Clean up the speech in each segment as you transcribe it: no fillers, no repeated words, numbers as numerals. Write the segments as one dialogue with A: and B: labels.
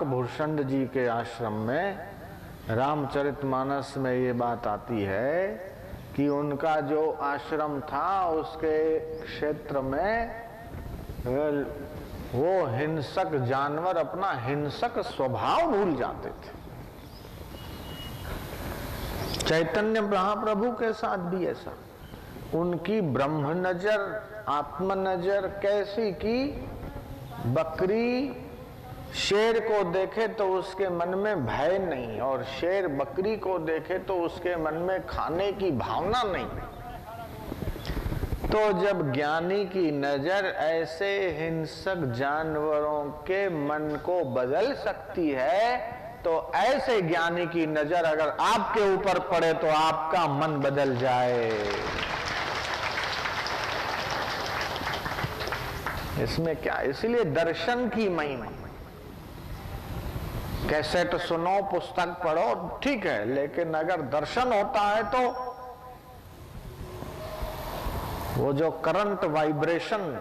A: भूषण जी के आश्रम में रामचरितमानस में ये बात आती है कि उनका जो आश्रम था उसके क्षेत्र में वो हिंसक जानवर अपना हिंसक स्वभाव भूल जाते थे। चैतन्य महाप्रभु के साथ भी ऐसा, उनकी ब्रह्म नजर आत्म नजर कैसी कि बकरी शेर को देखे तो उसके मन में भय नहीं, और शेर बकरी को देखे तो उसके मन में खाने की भावना नहीं। तो जब ज्ञानी की नजर ऐसे हिंसक जानवरों के मन को बदल सकती है, तो ऐसे ज्ञानी की नजर अगर आपके ऊपर पड़े तो आपका मन बदल जाए। इसमें क्या, इसलिए दर्शन की महिमा। कैसेट सुनो, पुस्तक पढ़ो, ठीक है, लेकिन अगर दर्शन होता है तो वो जो करंट वाइब्रेशन,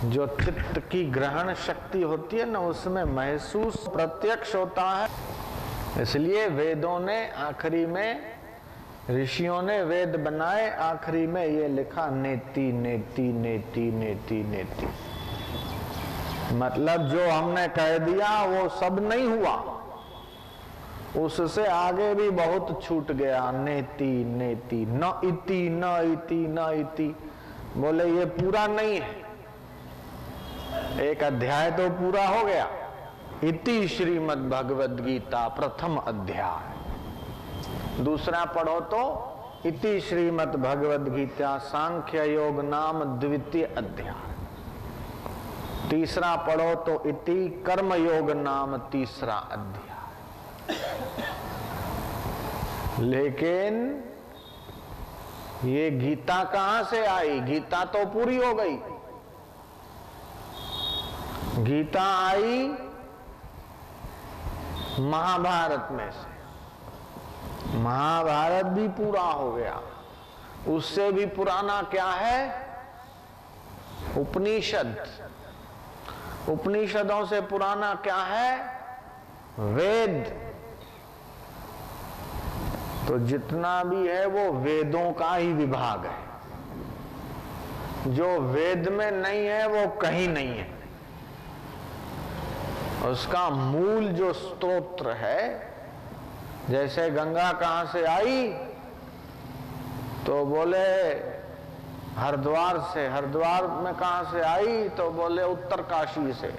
A: जो चित्त की ग्रहण शक्ति होती है ना, उसमें महसूस प्रत्यक्ष होता है। इसलिए वेदों ने आखिरी में, ऋषियों ने वेद बनाए, आखिरी में ये लिखा नेति नेति नेति नेति नेति। मतलब जो हमने कह दिया वो सब नहीं हुआ, उससे आगे भी बहुत छूट गया। नेति नेति न इति न इति न इति, बोले ये पूरा नहीं है। एक अध्याय तो पूरा हो गया। इति श्रीमद् भगवद गीता प्रथम अध्याय। दूसरा पढ़ो तो इति श्रीमद् भगवद गीता सांख्य योग नाम द्वितीय अध्याय। तीसरा पढ़ो तो इति कर्म योग नाम तीसरा अध्याय। लेकिन ये गीता कहां से आई? गीता तो पूरी हो गई। गीता आई महाभारत में से। महाभारत भी पूरा हो गया। उससे भी पुराना क्या है? उपनिषद। उपनिषदों से पुराना क्या है? वेद। तो जितना भी है वो वेदों का ही विभाग है। जो वेद में नहीं है वो कहीं नहीं है। उसका मूल जो स्तोत्र है, जैसे गंगा कहां से आई तो बोले हरिद्वार से। हरिद्वार में कहां से आई तो बोले उत्तर काशी से।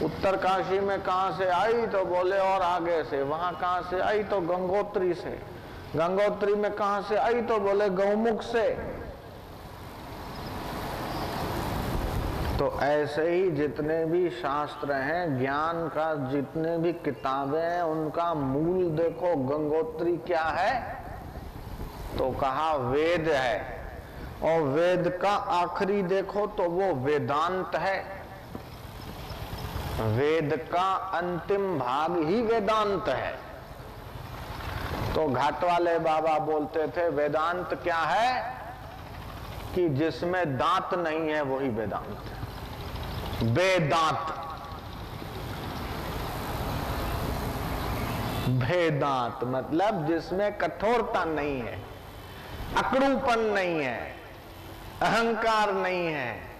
A: उत्तर काशी में कहां से आई तो बोले और आगे से। वहां कहां से आई तो गंगोत्री से। गंगोत्री में कहां से आई तो बोले गौमुख से। तो ऐसे ही जितने भी शास्त्र हैं, ज्ञान का जितने भी किताबें हैं, उनका मूल देखो गंगोत्री क्या है तो कहा वेद है। और वेद का आखिरी देखो तो वो वेदांत है। वेद का अंतिम भाग ही वेदांत है। तो घाट वाले बाबा बोलते थे वेदांत क्या है कि जिसमें दांत नहीं है वही वेदांत है। वेदांत, वेदांत मतलब जिसमें कठोरता नहीं है, अकड़ूपन नहीं है, अहंकार नहीं है।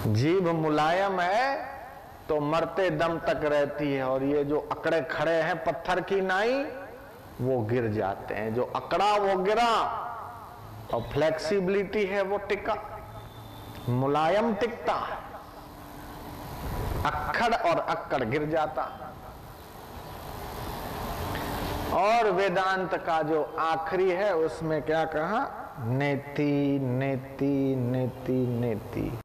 A: जीभ मुलायम है तो मरते दम तक रहती है, और ये जो अकड़े खड़े हैं पत्थर की नाई वो गिर जाते हैं। जो अकड़ा वो गिरा, और फ्लेक्सिबिलिटी है वो टिका, मुलायम टिकता है। अक्खड़ और अक्कड़ गिर जाता। और वेदांत का जो आखिरी है उसमें क्या कहा? नेति नेति नेति नेति।